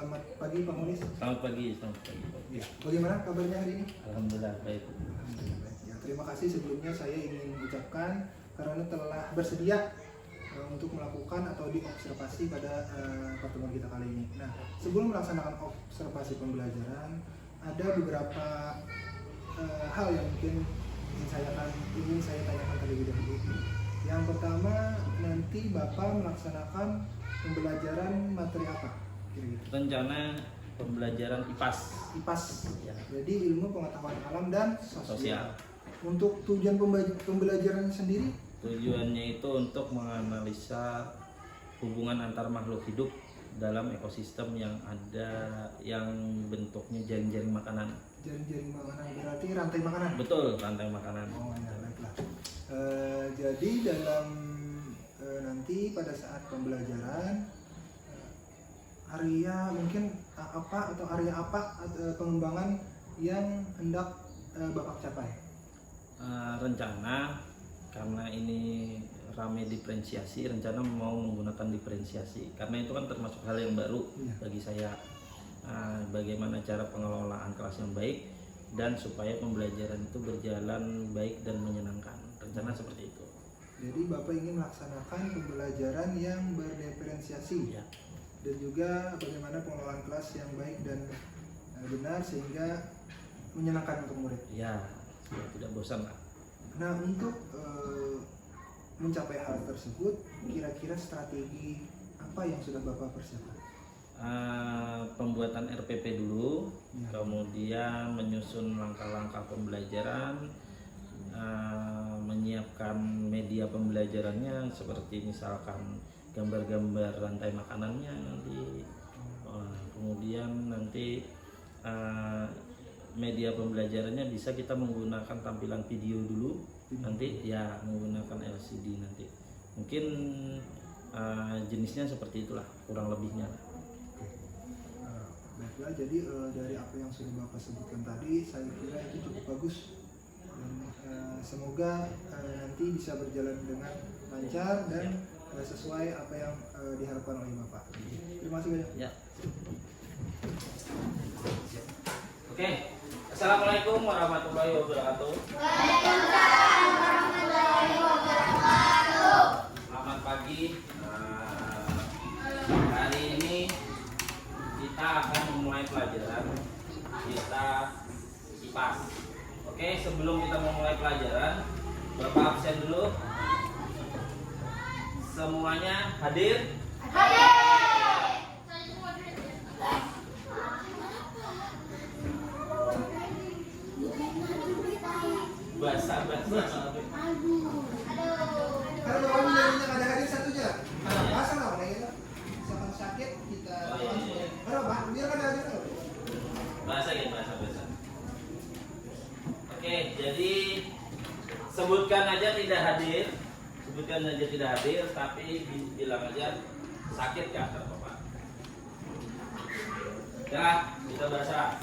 Selamat pagi Pak Munis. Selamat pagi, selamat pagi. Ya, bagaimana kabarnya hari ini? Alhamdulillah baik. Alhamdulillah baik. Ya, terima kasih sebelumnya saya ingin ucapkan karena telah bersedia untuk melakukan atau diobservasi pada pertemuan kita kali ini. Nah, sebelum melaksanakan observasi pembelajaran, ada beberapa hal yang mungkin ingin saya tanyakan terlebih dahulu. Yang pertama, nanti Bapak melaksanakan pembelajaran materi apa? Kira-kira? Rencana pembelajaran IPAS. IPAS. Ya. Jadi ilmu pengetahuan alam dan sosial. Sosial. Untuk tujuan pembelajaran sendiri? Tujuannya itu untuk menganalisa hubungan antar makhluk hidup dalam ekosistem yang ada yang bentuknya jaring-jaring makanan. Jaring-jaring makanan berarti rantai makanan? Betul, rantai makanan. Oh ya, baiklah. Jadi dalam nanti pada saat pembelajaran area mungkin apa atau area apa pengembangan yang hendak Bapak capai? Rencana karena ini rame diferensiasi, rencana mau menggunakan diferensiasi karena itu kan termasuk hal yang baru bagi saya. Bagaimana cara pengelolaan kelas yang baik dan supaya pembelajaran itu berjalan baik dan menyenangkan. Rencana seperti itu. Jadi Bapak ingin melaksanakan pembelajaran yang berdiferensiasi Ya. dan juga bagaimana pengelolaan kelas yang baik dan benar sehingga menyenangkan untuk murid. Ya, supaya tidak bosan lah. Nah, untuk mencapai hal tersebut, kira-kira strategi apa yang sudah Bapak persiapkan? Pembuatan RPP dulu, Ya. kemudian menyusun langkah-langkah pembelajaran, menyiapkan media pembelajarannya seperti misalkan gambar-gambar rantai makanannya nanti, kemudian nanti media pembelajarannya bisa kita menggunakan tampilan video dulu, nanti ya menggunakan LCD nanti. Mungkin jenisnya seperti itulah kurang lebihnya. Baiklah, jadi dari apa yang sudah Bapak sebutkan tadi, saya kira itu cukup bagus dan semoga nanti bisa berjalan dengan lancar dan sesuai apa yang diharapkan oleh Bapak. Terima kasih banyak. Ya. Oke. Assalamualaikum warahmatullahi wabarakatuh. Waalaikumsalam warahmatullahi wabarakatuh. Selamat pagi. Hari ini kita akan memulai pelajaran kita IPAS. Oke, sebelum kita memulai pelajaran, Bapak absen dulu. Semuanya hadir? Basah. Kalau orang menjadinya ada hadir satu aja. Masa lah orang itu. Misalkan sakit kita berapa? Biar ada hadir tuh. Bahasa. Oke, jadi sebutkan aja tidak hadir, tapi bilang aja sakit nggak apa-apa. Ya, kita bahasa.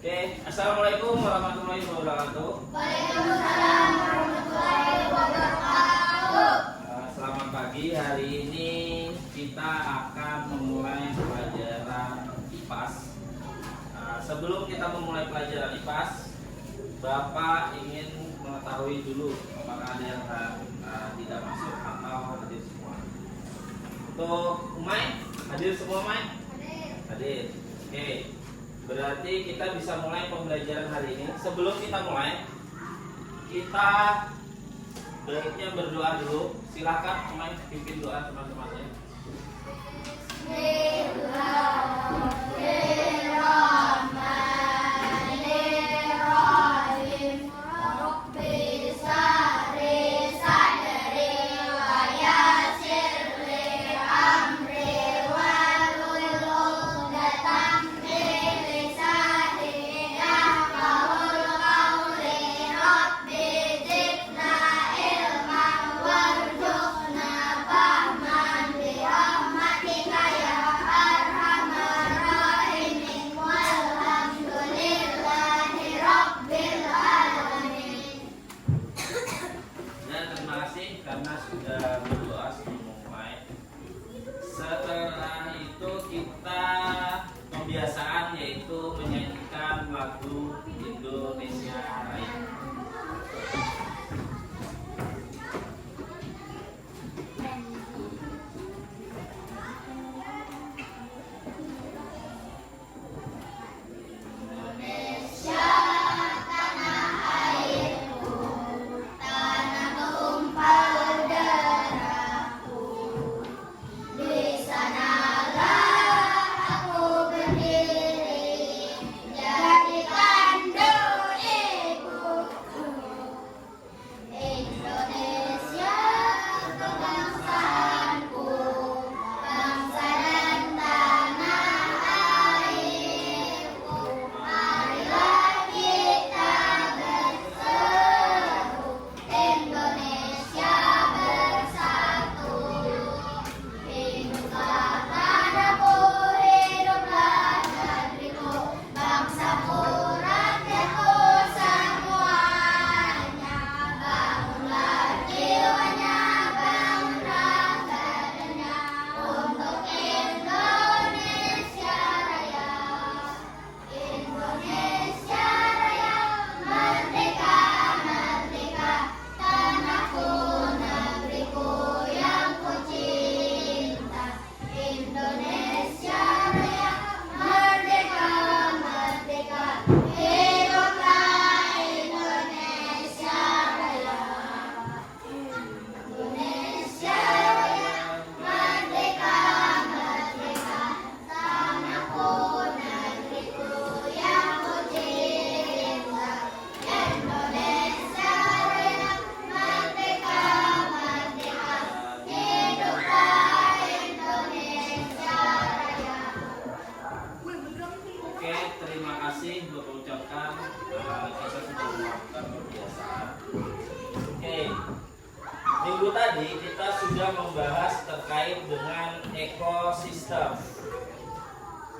Oke, assalamualaikum warahmatullahi wabarakatuh. Waalaikumsalam warahmatullahi wabarakatuh. Selamat pagi. Hari ini kita akan memulai pelajaran IPAS. Sebelum kita memulai pelajaran IPAS, Bapak ingin mengetahui dulu apakah ada yang tidak masuk atau hadir semua. Untuk Umay, hadir semua Umay? Hadir. Oke. Berarti kita bisa mulai pembelajaran hari ini. Sebelum kita mulai, kita baiknya berdoa dulu. Silakan Umay pimpin doa teman-temannya. Bismillahirrahmanirrahim. Rabbi shrah sadri wa yassir li amri wahlul 'uqdatam min lisani yafqahul qawli. Rabbi zidna ilman warzuqna fahman bi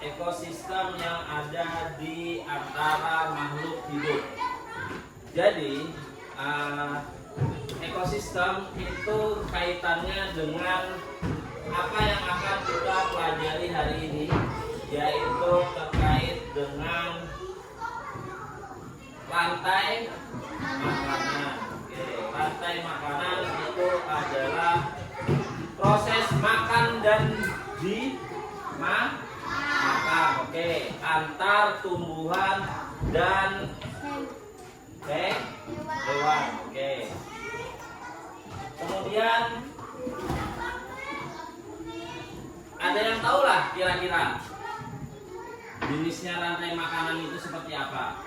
ekosistem yang ada di antara makhluk hidup. Jadi ekosistem itu kaitannya dengan apa yang akan kita pelajari hari ini, yaitu terkait dengan rantai makanan. Oke, rantai makanan itu adalah proses makan dan dimakan. Oke, antar tumbuhan dan hewan. Oke. Kemudian ada yang tahu lah kira-kira jenisnya rantai makanan itu seperti apa?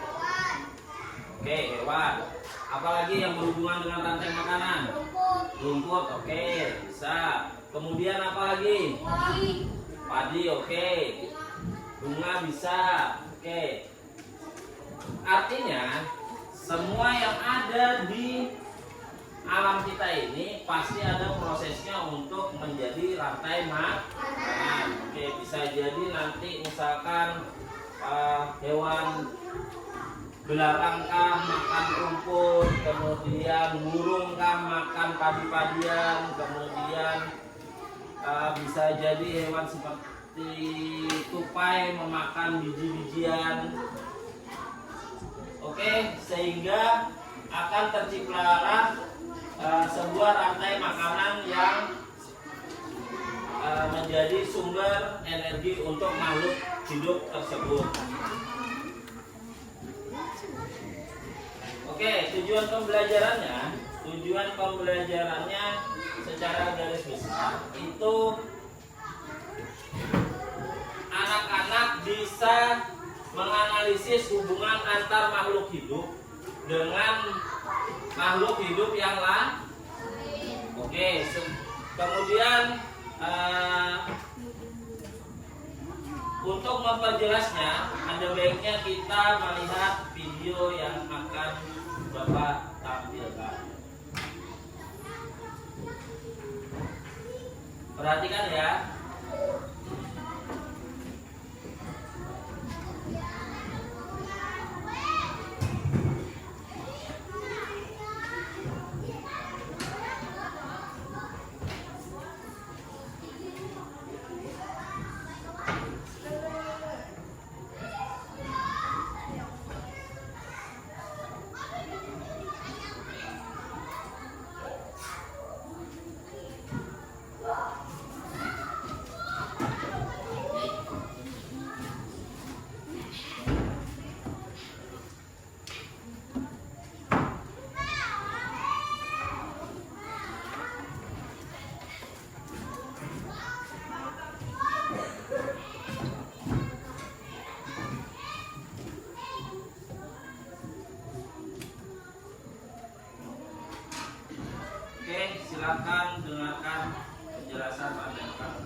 Oke, hewan. Apalagi yang berhubungan dengan rantai makanan? Rumput. Oke, bisa. Kemudian apa lagi? Padi. Oke. Bunga bisa. Oke. Artinya semua yang ada di alam kita ini pasti ada prosesnya untuk menjadi rantai makanan. Oke, bisa jadi nanti misalkan hewan belarangkah makan rumput, kemudian burungkah makan padi-padian, kemudian bisa jadi hewan seperti tupai memakan biji-bijian. Oke, sehingga akan terciptalah sebuah rantai makanan yang menjadi sumber energi untuk makhluk hidup tersebut. Oke, tujuan pembelajarannya secara garis besar itu anak-anak bisa menganalisis hubungan antar makhluk hidup dengan makhluk hidup yang lain. Oke, kemudian untuk memperjelasnya, ada baiknya kita melihat video yang akan Bapak tampilkan. Perhatikan ya. Oke, silakan dengarkan penjelasan Pak Direktur.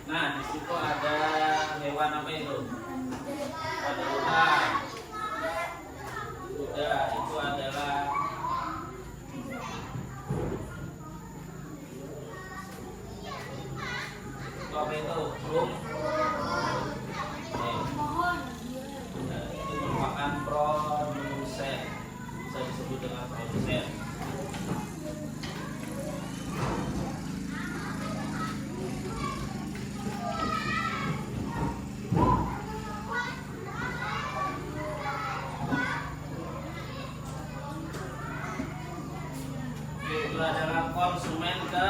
Nah, di situ ada hewan apa itu? Ada ular. Kuda itu adalah apa itu? Burung. Itu merupakan produsen. Bisa disebut dengan produsen. Itu adalah konsumen ke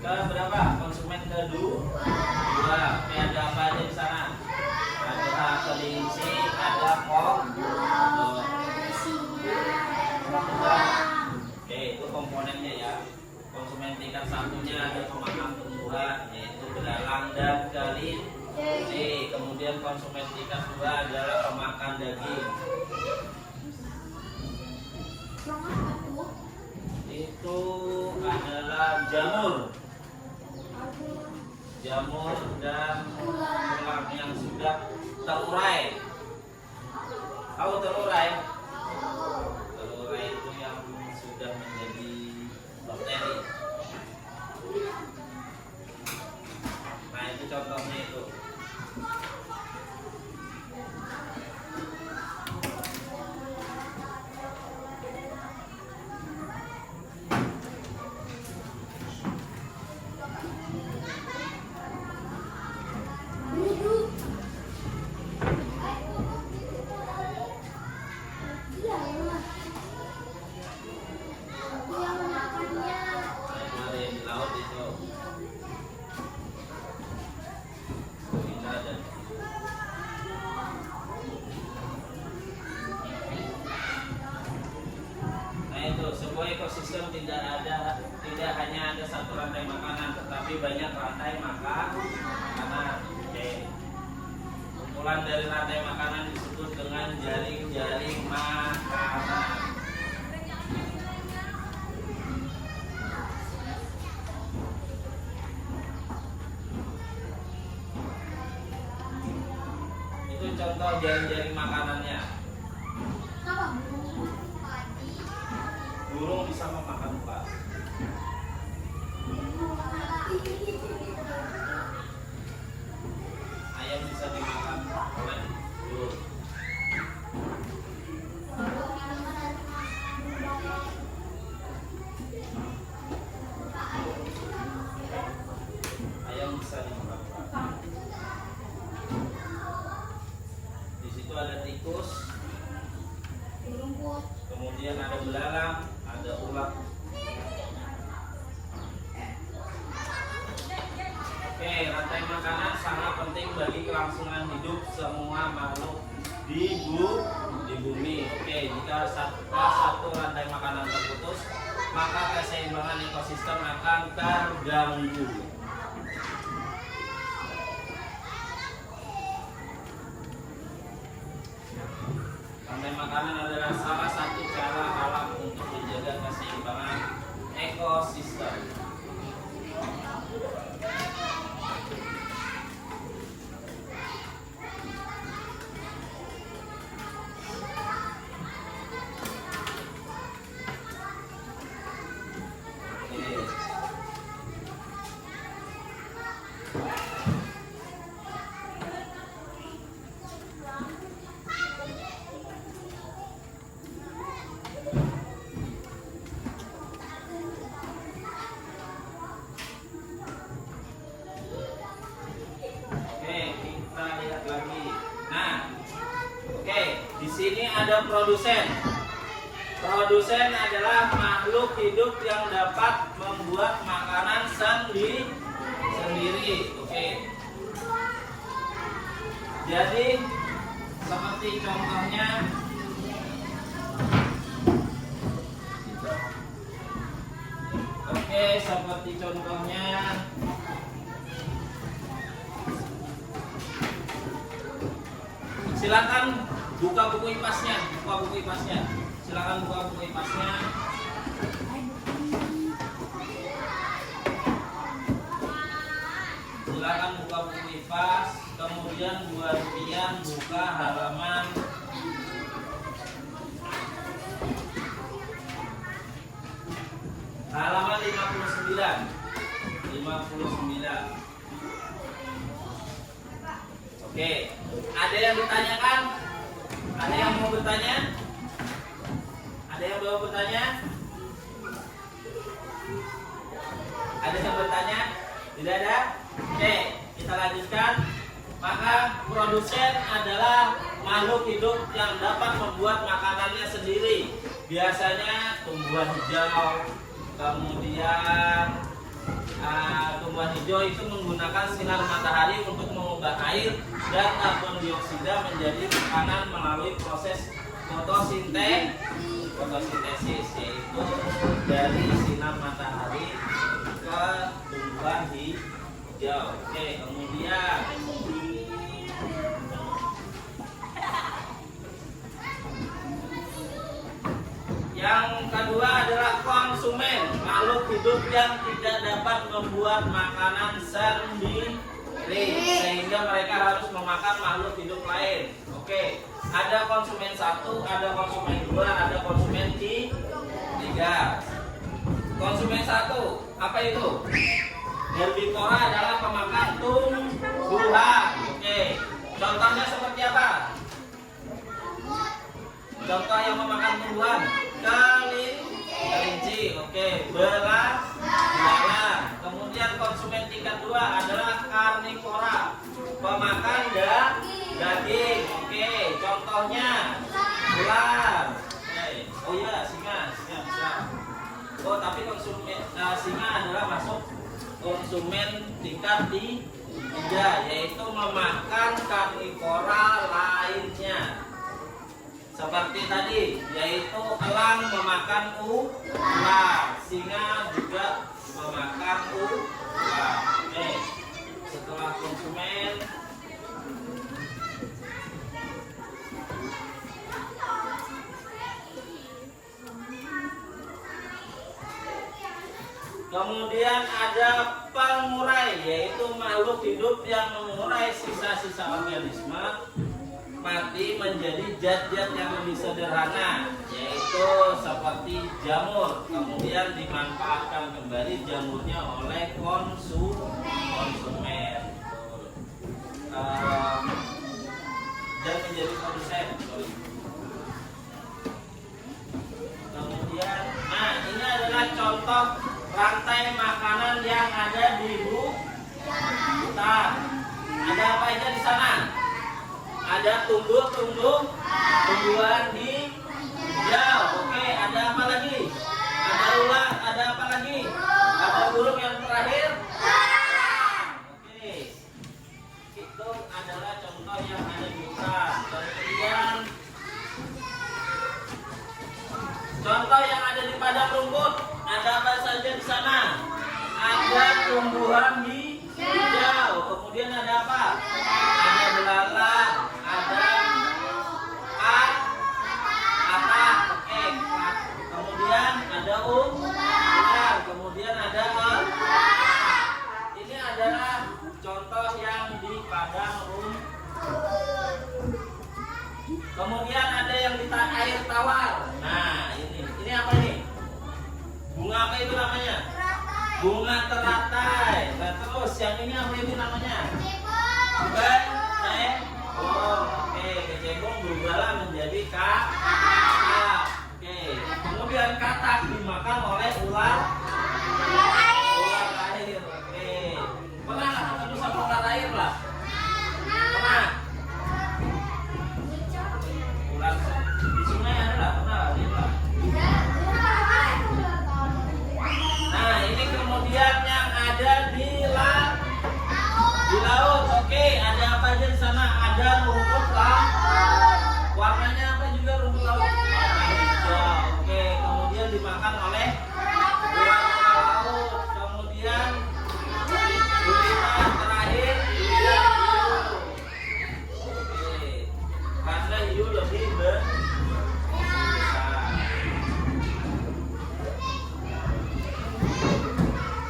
berapa? Konsumen kedua. Oke, ada apa aja di sana? Ada kelinci, ada kodok, komponennya ya. Konsumen tingkat satunya ada pemakan tumbuhan yaitu belalang dan kelinci. Kemudian konsumen tingkat 2 adalah pemakan daging. Itu adalah jamur dan tulang yang sudah terurai. Tahu terurai? Terurai itu yang sudah menjadi bakteri. Nah itu contohnya itu. Sebuah ekosistem tidak hanya ada satu rantai makanan, tetapi banyak rantai makanan. Oke. Kumpulan dari rantai makanan disebut dengan jaring-jaring makanan. Itu contoh jaring-jaring makanannya. Burung bisa memakan upas. Ayam bisa dimakan oleh burung. Ayam bisa dimakan upas. Di situ ada tikus. Kemudian ada belalang, ada ulat. Oke, rantai makanan sangat penting bagi kelangsungan hidup semua makhluk di bumi. Oke, jika satu rantai makanan terputus, maka keseimbangan ekosistem akan terganggu. Rantai makanan adalah salah satu cara alam untuk menjaga keseimbangan ekosistem. Di sini ada produsen. Produsen adalah makhluk hidup yang dapat membuat makanan sendiri. Oke. Jadi seperti contohnya silakan buka buku IPAS-nya, silakan buka buku IPAS-nya. Silakan buka buku IPAS, kemudian buat Pian buka halaman halaman 59. Oke, ada yang ditanyakan? Ada yang mau bertanya? Ada yang mau bertanya? Ada yang bertanya? Tidak ada? Oke, kita lanjutkan. Maka produsen adalah makhluk hidup yang dapat membuat makanannya sendiri. Biasanya tumbuhan hijau, kemudian tumbuhan hijau itu menggunakan sinar matahari untuk mengubah air dan karbon dioksida menjadi makanan melalui proses fotosintesis yaitu dari sinar matahari ke tumbuhan hijau. Oke, kemudian yang kedua adalah konsumen, makhluk hidup yang tidak dapat membuat makanan sendiri sehingga mereka harus memakan makhluk hidup lain. Oke, ada konsumen 1, ada konsumen 2, ada konsumen 3. Konsumen 1, apa itu? Herbivora adalah pemakan tumbuhan. Oke, contohnya seperti apa? Contoh yang memakan tumbuhan, kelinci, oke, belalang. Kemudian konsumen tingkat 2 adalah karnivora, pemakan daging, oke, contohnya ular. Oh iya, singa bisa. Oh, tapi konsumen singa adalah masuk konsumen tingkat 3, yaitu memakan karnivora lainnya. Seperti tadi, yaitu elang memakan ular, singa juga memakan ular. Oke, setelah konsumen, kemudian ada pengurai, yaitu makhluk hidup yang mengurai sisa-sisa organisme mati menjadi zat-zat yang lebih sederhana, yaitu seperti jamur, kemudian dimanfaatkan kembali jamurnya oleh konsumen dan menjadi produsen. Kemudian, nah ini adalah contoh rantai makanan yang ada di hutan. Ada apa aja di sana? Ada tumbuhan hijau. Oke, ada apa lagi? Ada ular, ada apa lagi? Ada burung yang terakhir. Oke, itu adalah contoh yang ada di hutan. Kemudian contoh yang ada di padang rumput. Ada apa saja di sana? Ada tumbuhan hijau. Kemudian ada apa? Ada belalang. Ada katak, oke. Kemudian ada ular, kemudian ada ini adalah contoh yang di padang rumput. Kemudian ada yang di air tawar. Nah, ini apa ini? Bunga apa itu namanya? Bunga teratai. Nah, terus yang ini apa itu namanya? Oke, kecebong berubahlah menjadi katak. Oke, kemudian katak dimakan oleh ular air. Oke, pernah nggak ketemu sama ular air lah? Pernah? Ular di sungai ada lah, pernah lihat lah. Nah, ini kemudian yang ada di laut. Oke, ada apa aja di sana? Ada rumput laut. Warnanya apa juga rumput laut? Warna hijau. Oke, kemudian dimakan oleh ular laut. Kemudian gurita terakhir hiu. Oke, karena hiu lebih besar.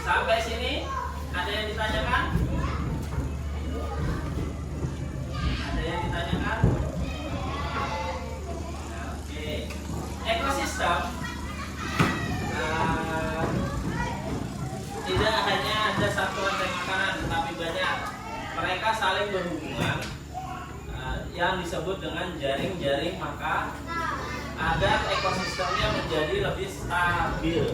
Sampai sini ada yang ditanyakan? Oke. Ekosistem tidak hanya ada satu rantai makanan, tetapi banyak. Mereka saling berhubungan yang disebut dengan jaring-jaring makanan agar ekosistemnya menjadi lebih stabil.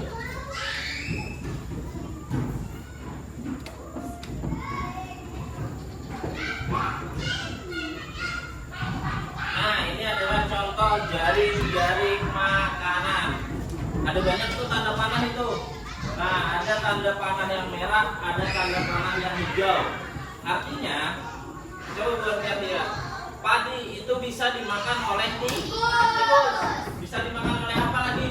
Nah, ini adalah contoh jaring-jaring makanan. Ada banyak tuh tanda panah itu. Nah, ada tanda panah yang merah, ada tanda panah yang hijau. Artinya, coba buat lihat ya. padi itu bisa dimakan oleh tikus. Bisa dimakan oleh apa lagi?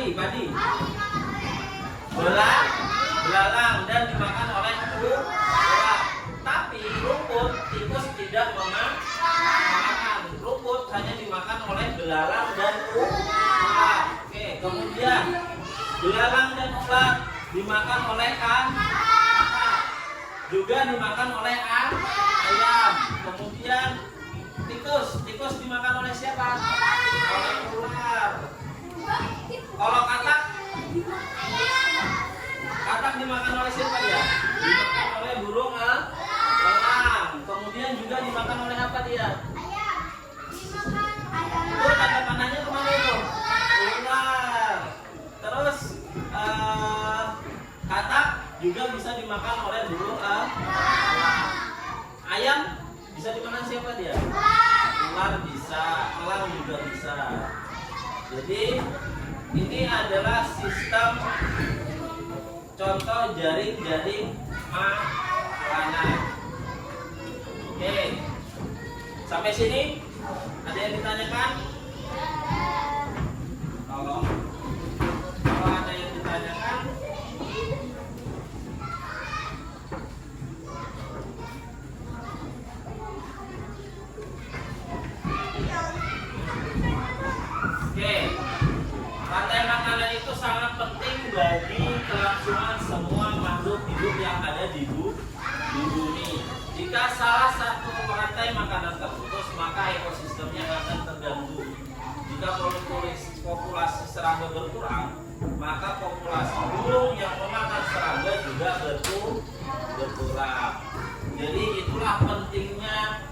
Padi. Belalang dan dimakan oleh ulat. Tapi rumput tikus tidak memakan. Rumput hanya dimakan oleh belalang dan ulat. Oke, kemudian belalang dan ulat dimakan oleh katak. Juga dimakan oleh ayam. Kemudian tikus dimakan oleh siapa? Oleh ular. Kalau katak dimakan oleh siapa dia? Dimakan oleh burung elang. Kemudian juga dimakan oleh apa dia? Oh, tanda panahnya kemana itu? Ular. Terus katak juga bisa dimakan oleh burung elang. Ayam bisa dimakan siapa dia? Ular bisa, elang juga bisa. Jadi ini adalah sistem contoh jaring-jaring makanan. Oke, sampai sini ada yang ditanyakan? Kalau ada yang ditanyakan, oke. Rantai makanan itu sangat penting bagi kelangsungan semua makhluk hidup yang ada di bumi. Jika salah satu rantai makanan terputus, maka ekosistemnya akan terganggu. Jika populasi serangga berkurang, maka populasi burung yang memakan serangga juga berkurang. Jadi itulah pentingnya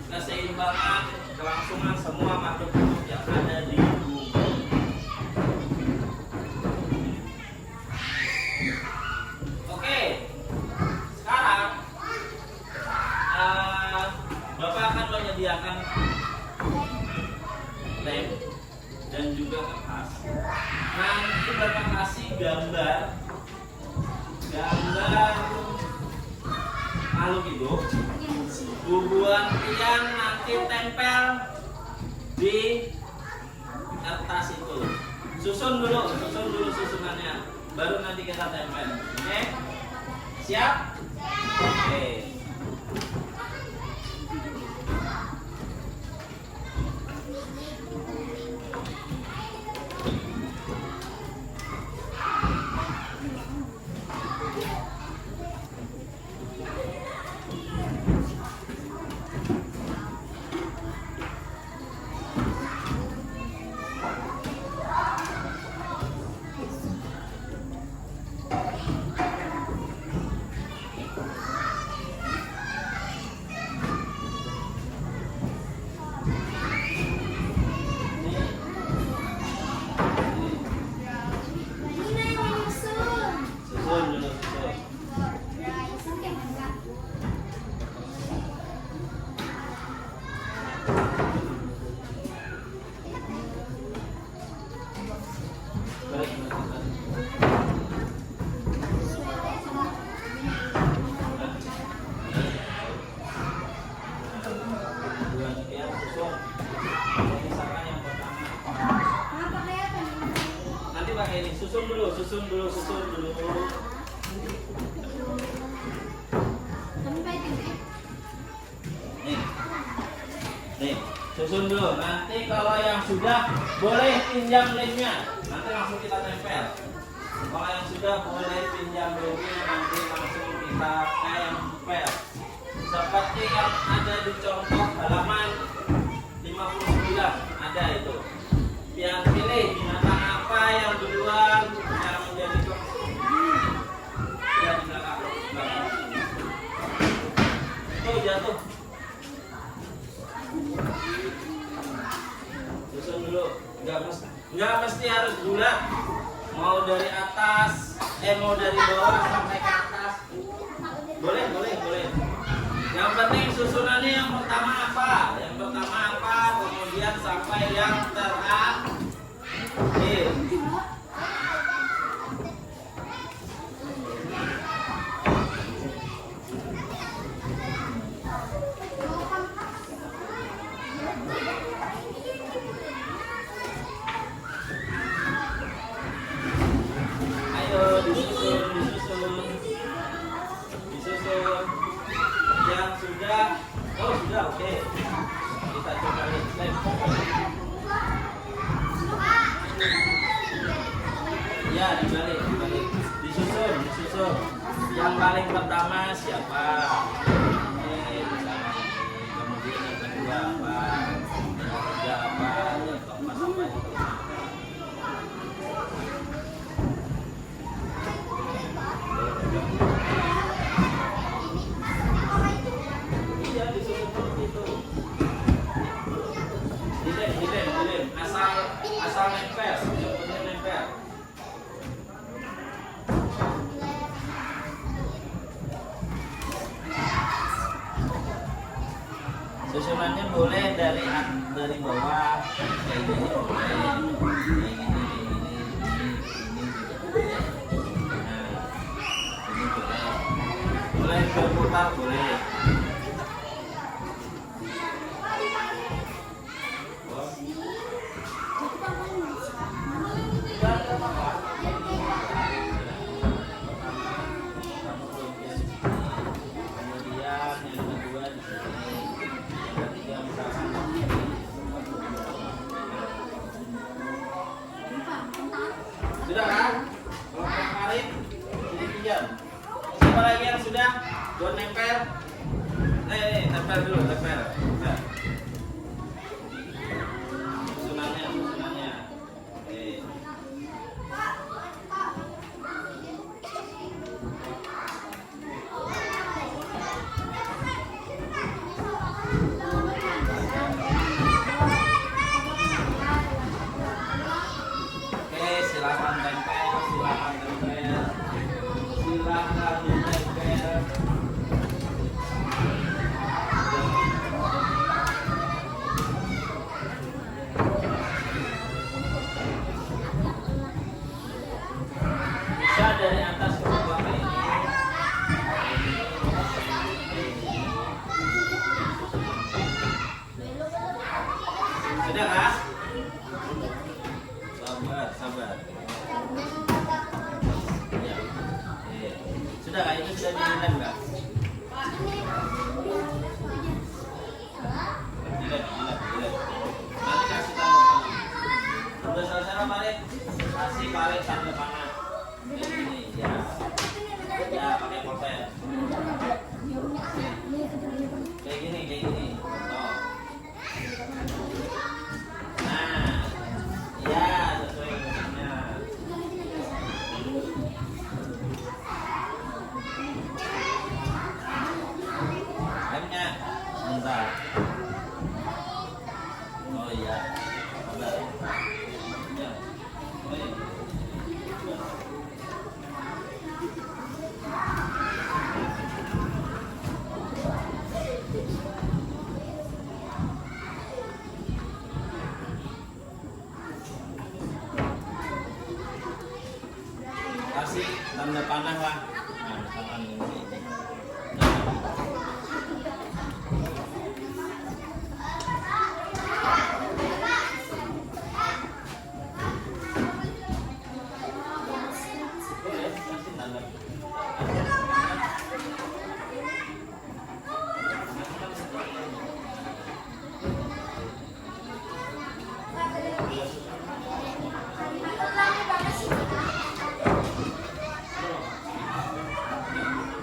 keseimbangan kelangsungan semua makhluk hidup yang ada di bumi. Oke, sekarang Bapak akan menyediakan lem dan juga kertas. Nanti Bapak kasih gambar makhluk hidup. Bubuan pian nanti tempel di kertas itu. Susun dulu susunannya. Baru nanti kita tempel. Oke? Siap? Oke. Susun dulu. Nih, susun dulu. Nanti kalau yang sudah boleh pinjam lemnya. Nanti langsung kita tempel. Kalau yang sudah boleh pinjam lemnya, nanti langsung kita tempel. Seperti yang ada di contoh halaman 59 ada itu. Yang pilih binatang apa yang duluan yang menjadi ya di belakang. Tuh jatuh. Susun dulu. Nggak mesti harus bulat. Mau dari atas, mau dari bawah sampai ke atas. Boleh. Yang penting susunannya yang pertama apa? Kemudian sampai yang terakhir. dibalik. Disusun. Yang paling pertama siapa? Misalnya ini. Kemudian yang kedua apa? Yang ketiga apa? Yang keempat apa? Iya, disusun seperti itu. Dilem. Asal nempel. Yang penting nempel. Susunannya boleh dari bawah kayak gini boleh, kayak gini boleh. Nah, ini boleh berputar boleh. Kemudian yang kedua di sini. Sudah kan? Kalau kemarin ini pinjam. Siapa lagi yang sudah? Buat nempel. Nempel dulu, nempel. Susunannya. Silakan tempel. Bisa dari atas ke bawah ini. Sudah kan? Sabar. Ya. Sudah kan? Itu sudah dilem nggak? Dilem. Nanti kasih tanda tangan. Udah selesai balik. Kasih balik tanda tangan. Ini ya. Ya pakai pulpen. Kayak gini. Oh. Nah. Ya, sesuai bentuknya. Lemnya sebentar. Oh iya. Sabar. Ya. Oh iya. Kasih tanda panah lah. Nah, misalkan ini. Boleh, kasih tanda.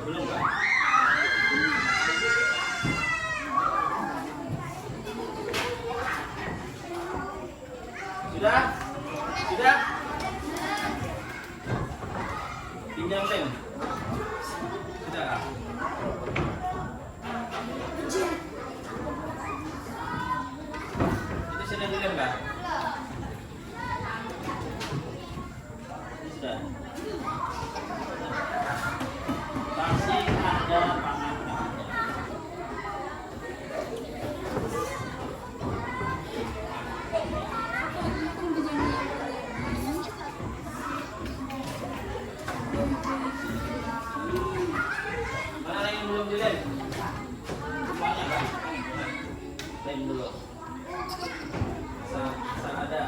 Belum kan? Sudah? Pinjam lem. Sudah kah? Itu sudah dilem kah? Sudah. Kasih tanda panah. Mana yang belum dilem? Semuanya kan? Lem dulu. Asal ada.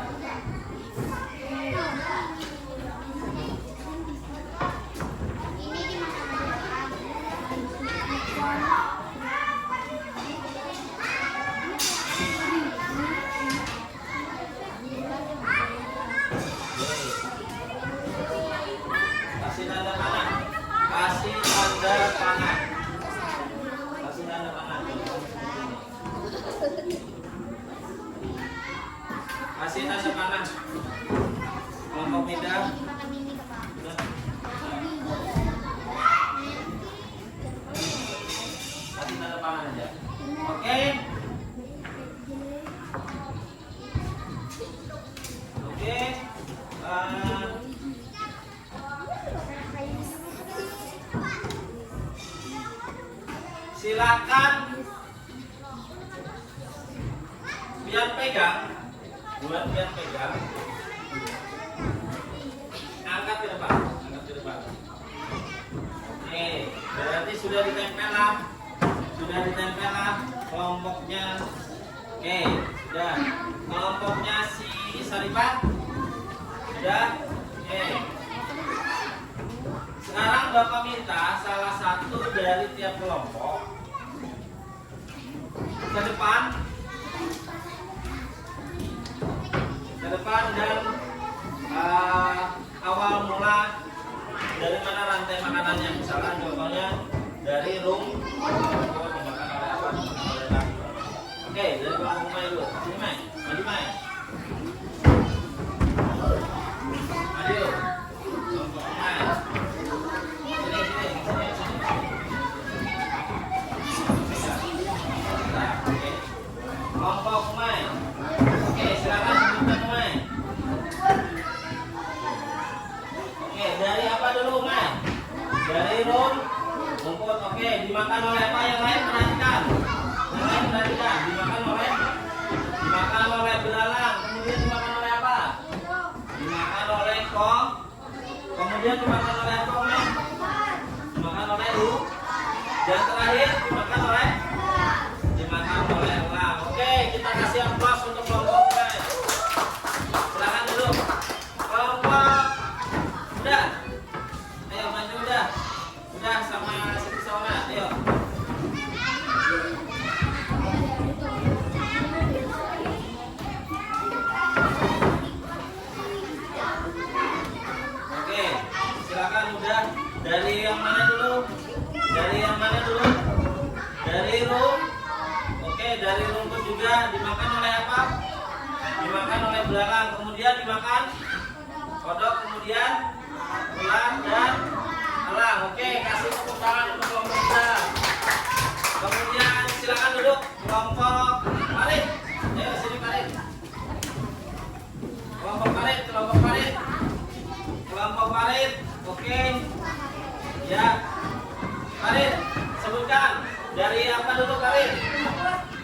Silakan biar pegang, biar pegang. Angkat ke depan, angkat ke depan. Oke, berarti sudah ditempel lah kelompoknya. Oke, sudah. Kelompoknya si Sarifah sudah. Oke. Sekarang Bapak minta salah satu dari tiap kelompok ke depan dan awal mula dari mana rantai makanannya. Misalkan contohnya dari room dimakan oleh apa? Oke, dari kelompok Mai dulu. Sini Mai, maju Mai. Maju. Kelompok Mai. Sini. Nah, oke. Kelompok Mai. Oke, silakan sebutkan Mai. Oke, dari apa dulu Mai? Dari room rumput. Oke, dimakan oleh apa? Yang lain perhatikan. Dimakan oleh belalang. Kemudian dimakan oleh apa? Dimakan oleh kong. Kemudian dimakan oleh apa? Dimakan oleh lu. Dan terakhir dimakan oleh elang. Oke, kita kasih aplaus untuk kelompok guys. Silakan dulu. Kelompok udah. Ayo maju udah. Udah sama Siti Sona. Ayo. Oke, silakan udah. Dari yang mana dulu? Dari room. Oke, dari rumput juga dimakan oleh apa? Dimakan oleh belalang. Kemudian dimakan kodok. Kemudian ular dan elang. Oke, kasih tepuk tangan untuk kelompok kita. Kemudian silakan duduk kelompok parit. Ayo sini parit. Kelompok parit. Oke. Ya. Parit, sebutkan dari apa dulu parit?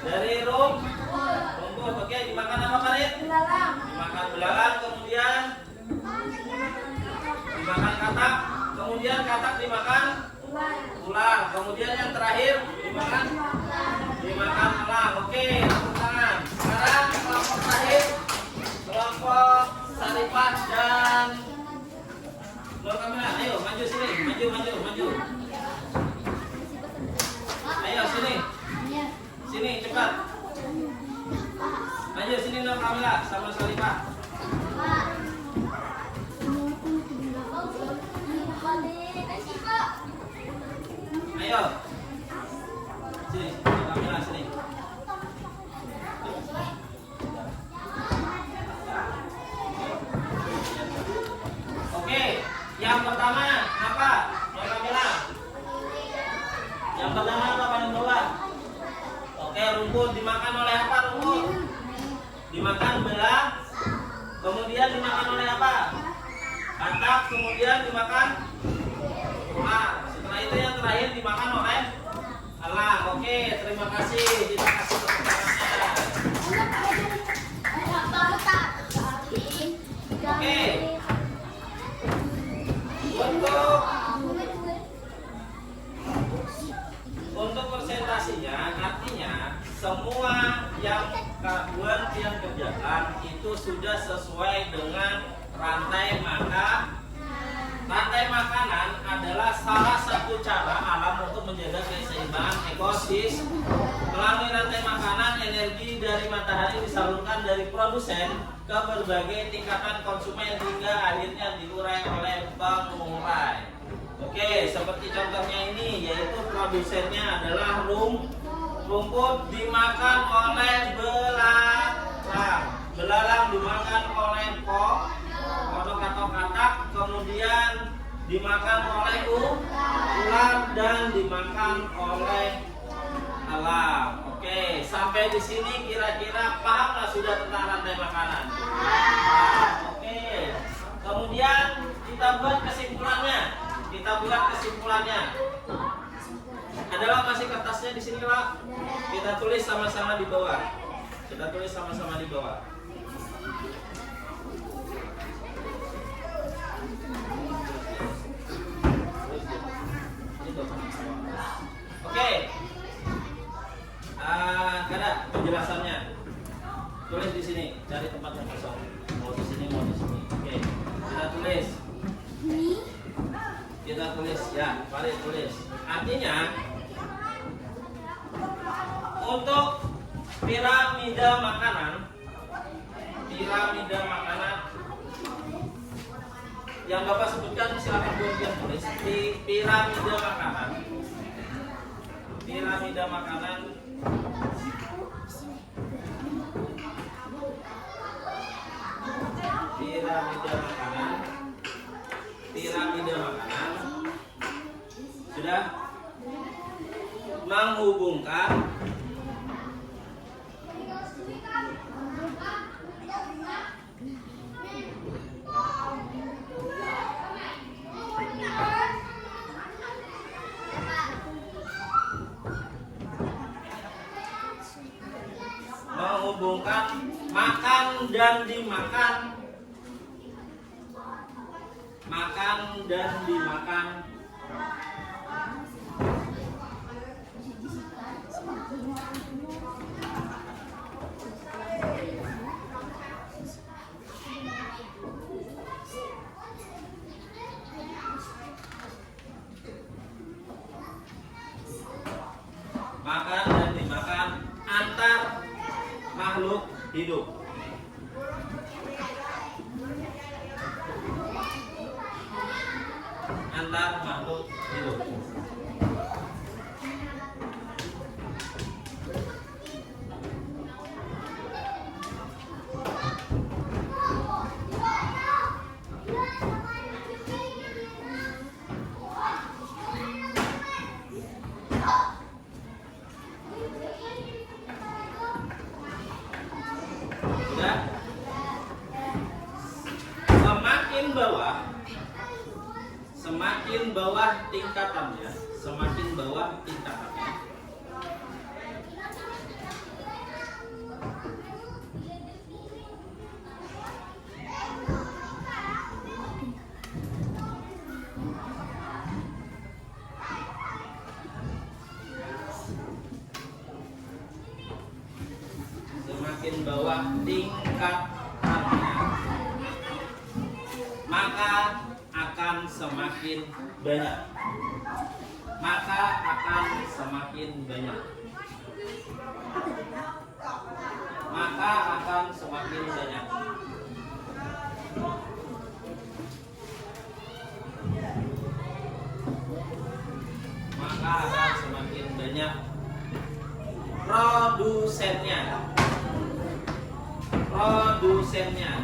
Dari rumput. Oke, dimakan apa parit? Dimakan belalang. Kemudian dimakan katak. Kemudian katak dimakan ular. Kemudian yang terakhir dimakan elang. Oke, tepuk tangan. Sekarang kelompok terakhir, kelompok Sarifah dan Nur Kamila. Ayo maju sini, maju. Ayo sini cepat. Maju sini Nur Kamila sama Sarifah. Ayo. Sini, Nur Kamila sini. Oke, yang pertama apa? Nur Kamila. Yang pertama apa paling bawah? Oke, rumput dimakan oleh apa rumput? Dimakan belang. Kemudian dimakan oleh apa? Katak. Kemudian dimakan ular. Setelah itu yang terakhir dimakan oleh elang. Oke, terima kasih. Kita kasih tepuk tangannya. Oke. Untuk presentasinya, artinya semua yang kawan yang kerjakan itu sudah sesuai dengan rantai makan. Rantai makanan adalah salah satu cara alam untuk menjaga keseimbangan ekosistem. Melalui rantai makanan, energi dari matahari disalurkan dari produsen ke berbagai tingkatan konsumen hingga akhirnya diurai oleh pengurai. Oke, seperti contohnya ini, yaitu produsennya adalah rumput dimakan oleh belalang. Belalang dimakan oleh kodok atau katak, kemudian dimakan oleh ular dan dimakan oleh elang. Oke, sampai di sini kira-kira paham nggak sudah tentang rantai makanan? Paham? Oke. Kita tulis sama-sama di bawah. Kita tulis sama-sama di bawah. Oke. Ada penjelasannya. Tulis di sini, cari tempat yang kosong. Mau di sini, mau di sini. Oke. Kita tulis. Kita tulis ya, mari tulis. Artinya untuk piramida makanan yang Bapak sebutkan silakan buat tulis di piramida makanan. Piramida makanan sudah menghubungkan makan dan dimakan. Makan dan dimakan. Makan dan dimakan antar makhluk hidup. Antar makhluk hidup. Sudah? Semakin bawah tingkatannya, maka akan semakin banyak. Maka akan semakin banyak. Maka akan semakin banyak. Maka akan semakin banyak produsennya. Produsennya.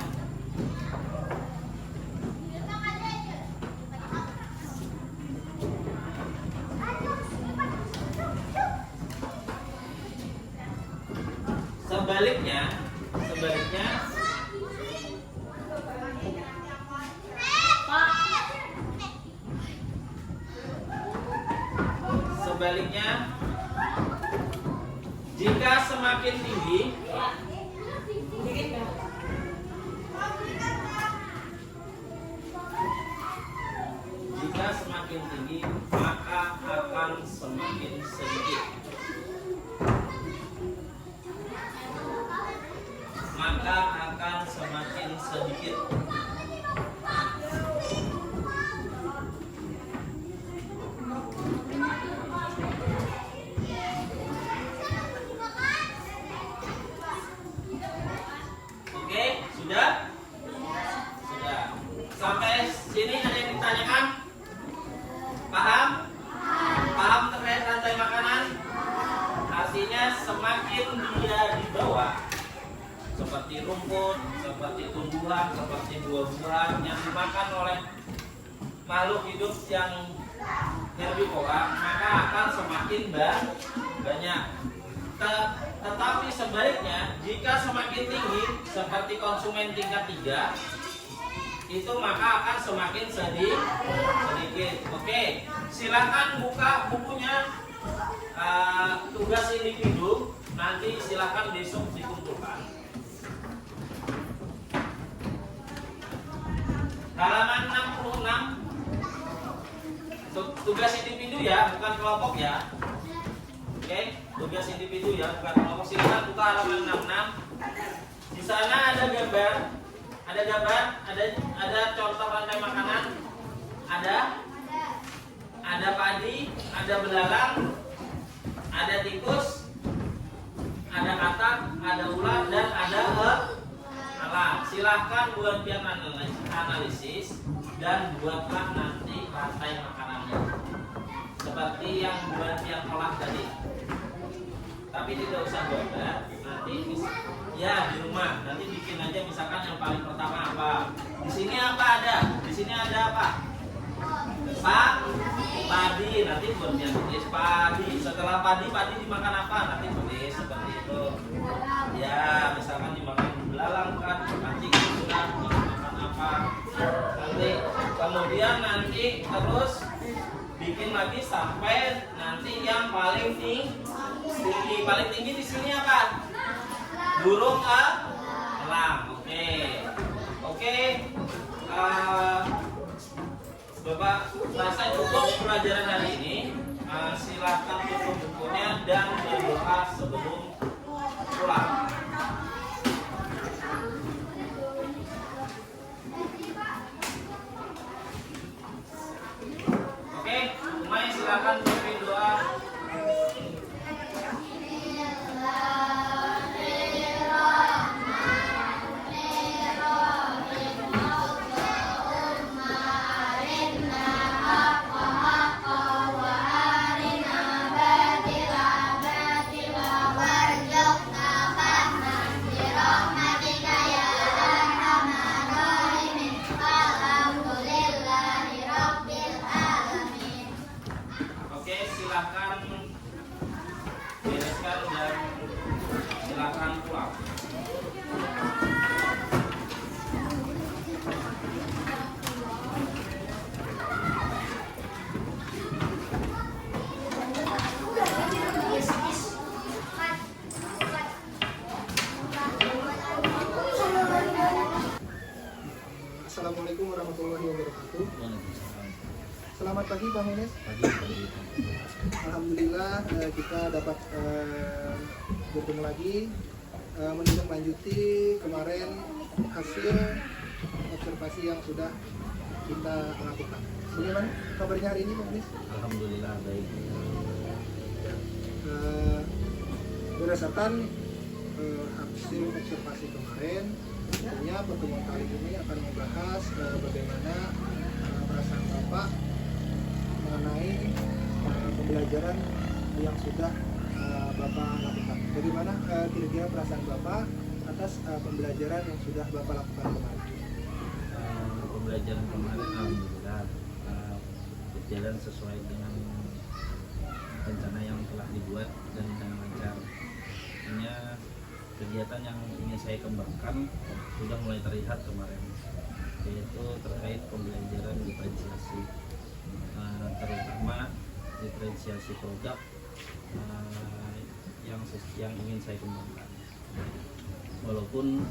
Sebaliknya, jika semakin tinggi, maka akan semakin sedikit. Maka akan semakin sedikit. Oke, sudah? Sudah. Sampai sini ada yang ditanyakan? Paham? Paham terkait rantai makanan? Artinya semakin dia di bawah, seperti rumput, seperti tumbuhan, seperti buah-buahan yang dimakan oleh makhluk hidup yang herbivora, maka akan semakin banyak. Tetapi sebaliknya, jika semakin tinggi seperti konsumen tingkat 3, itu maka akan semakin sedikit. Oke, silakan buka bukunya tugas individu. nanti silakan besok dikumpulkan. Halaman 66, tugas individu ya, bukan kelompok ya. Oke, tugas individu ya, bukan kelompok. Silakan buka halaman 66. Di sana ada gambar, ada contoh rantai makanan, ada padi, ada belalang, ada tikus, ada katak, ada ular, dan ada elang. Silahkan buat biar analisis dan buatlah nanti rantai makanannya seperti yang buat yang olah tadi. Tapi tidak usah gambar, nanti ya di rumah nanti bikin aja, misalkan yang paling pertama apa. Di sini apa ada? Di sini ada apa? Padi, nanti buatnya tulis padi. Setelah padi dimakan apa? Nanti tulis seperti itu. Ya, misalkan dimakan belalang kan, nanti sudah dimakan apa? Nanti kemudian nanti terus bikin lagi sampai nanti yang paling tinggi. Paling tinggi di sini apa? Burung elang. Oke. Bapak rasa cukup pelajaran hari ini. Silakan tutup bukunya dan berdoa sebelum pulang. Oke, Umay silakan pimpin doa. Silakan bereskan dan silakan pulang. Assalamualaikum warahmatullahi wabarakatuh. Selamat pagi Pak Menes. Alhamdulillah kita dapat bertemu lagi menindaklanjuti kemarin hasil observasi yang sudah kita lakukan. Bagaimana kabarnya hari ini Pak Menes? Alhamdulillah baik. Berdasarkan hasil observasi kemarin, tentunya pertemuan kali ini akan membahas bagaimana perasaan Bapak mengenai pembelajaran yang sudah Bapak lakukan. Bagaimana kira-kira perasaan Bapak atas pembelajaran yang sudah Bapak lakukan kemarin? Pembelajaran kemarin alhamdulillah berjalan sesuai dengan rencana yang telah dibuat dan dengan lancar. Hanya kegiatan yang ingin saya kembangkan sudah mulai terlihat kemarin, yaitu terkait pembelajaran diferensiasi, terutama diferensiasi produk yang ingin saya kembangkan. Walaupun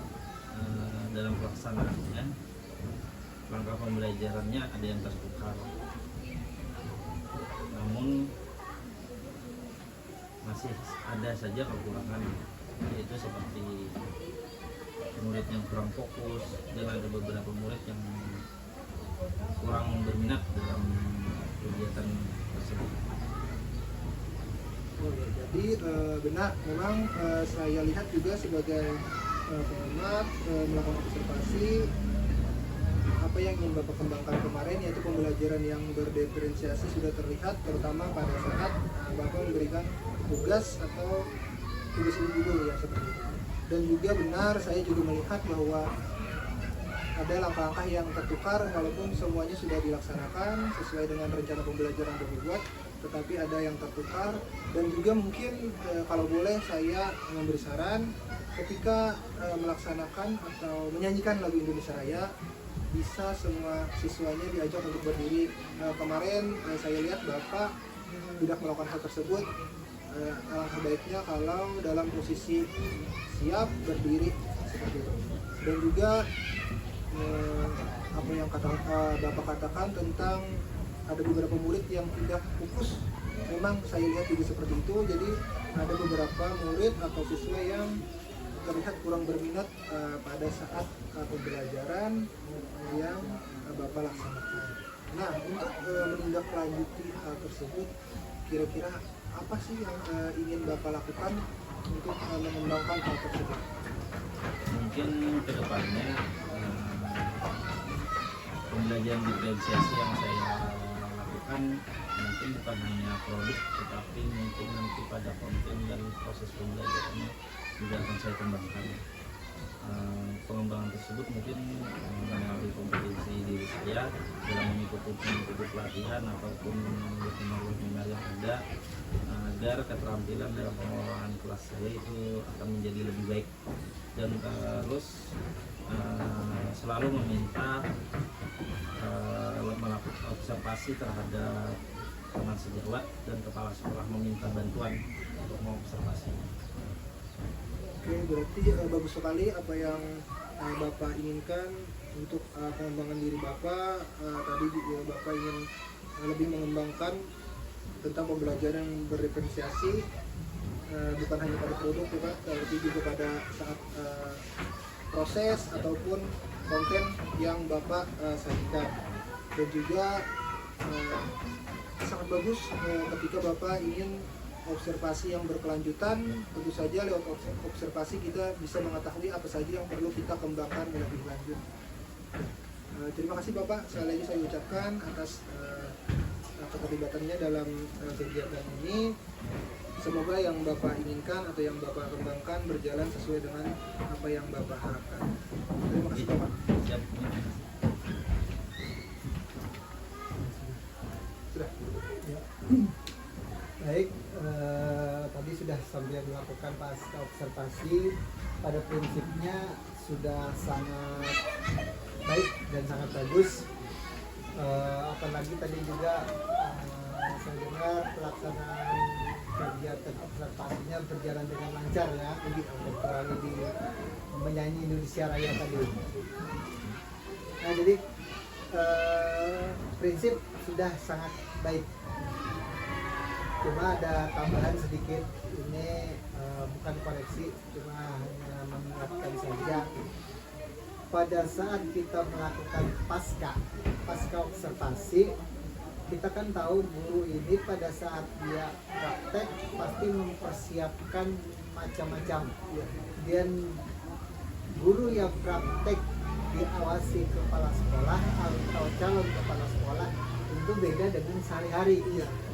dalam pelaksanaannya langkah pembelajarannya ada yang tertukar, namun masih ada saja kekurangan, yaitu seperti murid yang kurang fokus dan ada beberapa murid yang kurang berminat dalam kegiatan tersebut. Jadi benar, memang saya lihat juga sebagai pengamat melakukan observasi apa yang ingin Bapak kembangkan kemarin, yaitu pembelajaran yang berdiferensiasi sudah terlihat, terutama pada saat Bapak memberikan tugas atau tugas individu ya seperti itu. Dan juga benar, saya juga melihat bahwa ada langkah-langkah yang tertukar walaupun semuanya sudah dilaksanakan sesuai dengan rencana pembelajaran yang dibuat, tetapi ada yang tertukar. Dan juga mungkin kalau boleh saya memberi saran, ketika melaksanakan atau menyanyikan lagu Indonesia Raya, bisa semua siswanya diajak untuk berdiri. Kemarin saya lihat Bapak tidak melakukan hal tersebut, alangkah baiknya kalau dalam posisi siap berdiri seperti itu. Dan juga apa yang Bapak katakan tentang ada beberapa murid yang tidak fokus, memang saya lihat juga seperti itu. Jadi ada beberapa murid atau siswa yang terlihat kurang berminat pada saat pembelajaran yang Bapak laksanakan. Nah, untuk menindaklanjuti hal tersebut, kira-kira apa sih yang ingin Bapak lakukan untuk mengembangkan hal tersebut? Mungkin kedepannya pembelajaran diferensiasi yang saya lakukan mungkin bukan hanya produk, tetapi mungkin nanti pada konten dan proses pembelajarannya juga akan saya kembangkan. Pengembangan tersebut mungkin melalui kompetensi diri saya dalam mengikuti pelatihan ataupun webinar yang ada, agar keterampilan dalam pengelolaan kelas saya itu akan menjadi lebih baik, dan terus selalu meminta melakukan observasi terhadap teman sejawat dan kepala sekolah, meminta bantuan untuk mengobservasi. Oke, berarti bagus sekali apa yang Bapak inginkan untuk pengembangan diri Bapak. Tadi juga Bapak ingin lebih mengembangkan tentang pembelajaran yang berdiferensiasi, bukan hanya pada produk ya Pak, tapi juga pada saat proses ataupun konten yang Bapak sajikan. Dan juga sangat bagus ketika Bapak ingin observasi yang berkelanjutan. Tentu saja lewat observasi kita bisa mengetahui apa saja yang perlu kita kembangkan lebih lanjut. Terima kasih Bapak, sekali lagi saya ucapkan atas keterlibatannya dalam kegiatan ini. Semoga yang Bapak inginkan atau yang Bapak kembangkan berjalan sesuai dengan apa yang Bapak harapkan. Terima kasih Bapak. Sudah. Ya. Baik, tadi sudah sambil melakukan pasca observasi, pada prinsipnya sudah sangat baik dan sangat bagus. Apalagi tadi juga saya dengar pelaksanaan kegiatan observasinya berjalan dengan lancar ya, kecuali di menyanyi Indonesia Raya tadi. Nah, jadi prinsip sudah sangat baik. Cuma ada tambahan sedikit, ini bukan koreksi, cuma hanya mengingatkan saja. Pada saat kita melakukan pasca observasi, kita kan tahu guru ini pada saat dia praktek pasti mempersiapkan macam-macam. Dan guru yang praktek diawasi kepala sekolah atau calon kepala sekolah tentu beda dengan sehari-hari.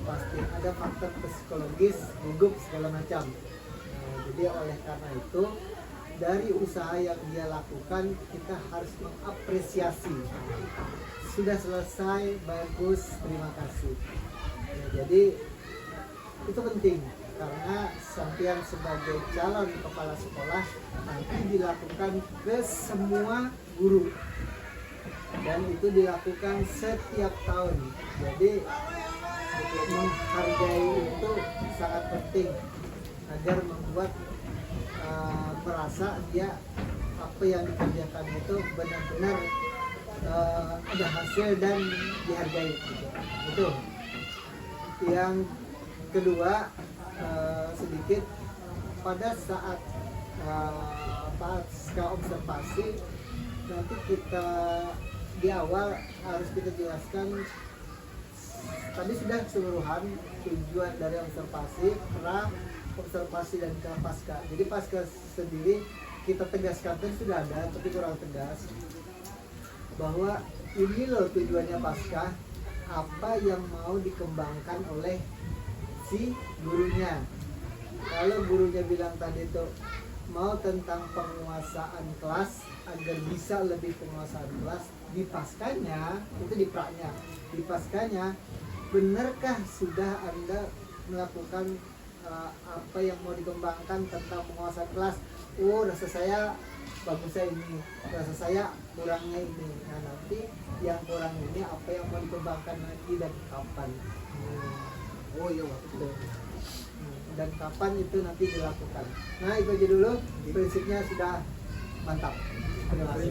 Pasti ada faktor psikologis, gugup segala macam. Jadi oleh karena itu, dari usaha yang dia lakukan kita harus mengapresiasi. Sudah selesai, bagus, terima kasih. Jadi itu penting karena sampean sebagai calon kepala sekolah nanti dilakukan ke semua guru dan itu dilakukan setiap tahun. Jadi menghargai itu sangat penting agar membuat merasa dia apa yang dikerjakan itu benar-benar ada hasil dan dihargai gitu. Itu. Yang kedua, sedikit pada saat pasca observasi nanti kita di awal harus kita jelaskan. Tadi sudah keseluruhan tujuan dari observasi, pra, observasi dan pasca. Jadi pasca sendiri kita tegaskan tadi sudah ada, tapi kurang tegas bahwa ini loh tujuannya pasca, apa yang mau dikembangkan oleh si gurunya. Kalau gurunya bilang tadi itu mau tentang penguasaan kelas agar bisa lebih penguasaan kelas, di paskanya itu di praknya, di paskanya benarkah sudah Anda melakukan apa yang mau dikembangkan tentang penguasaan kelas? Oh, rasa saya bagusnya ini, rasa saya kurangnya ini. Nah, nanti yang kurang ini apa yang mau dikembangkan lagi dan kapan? Oh iya Pak. dan kapan itu nanti dilakukan. Nah itu aja dulu, prinsipnya sudah mantap. Terima kasih.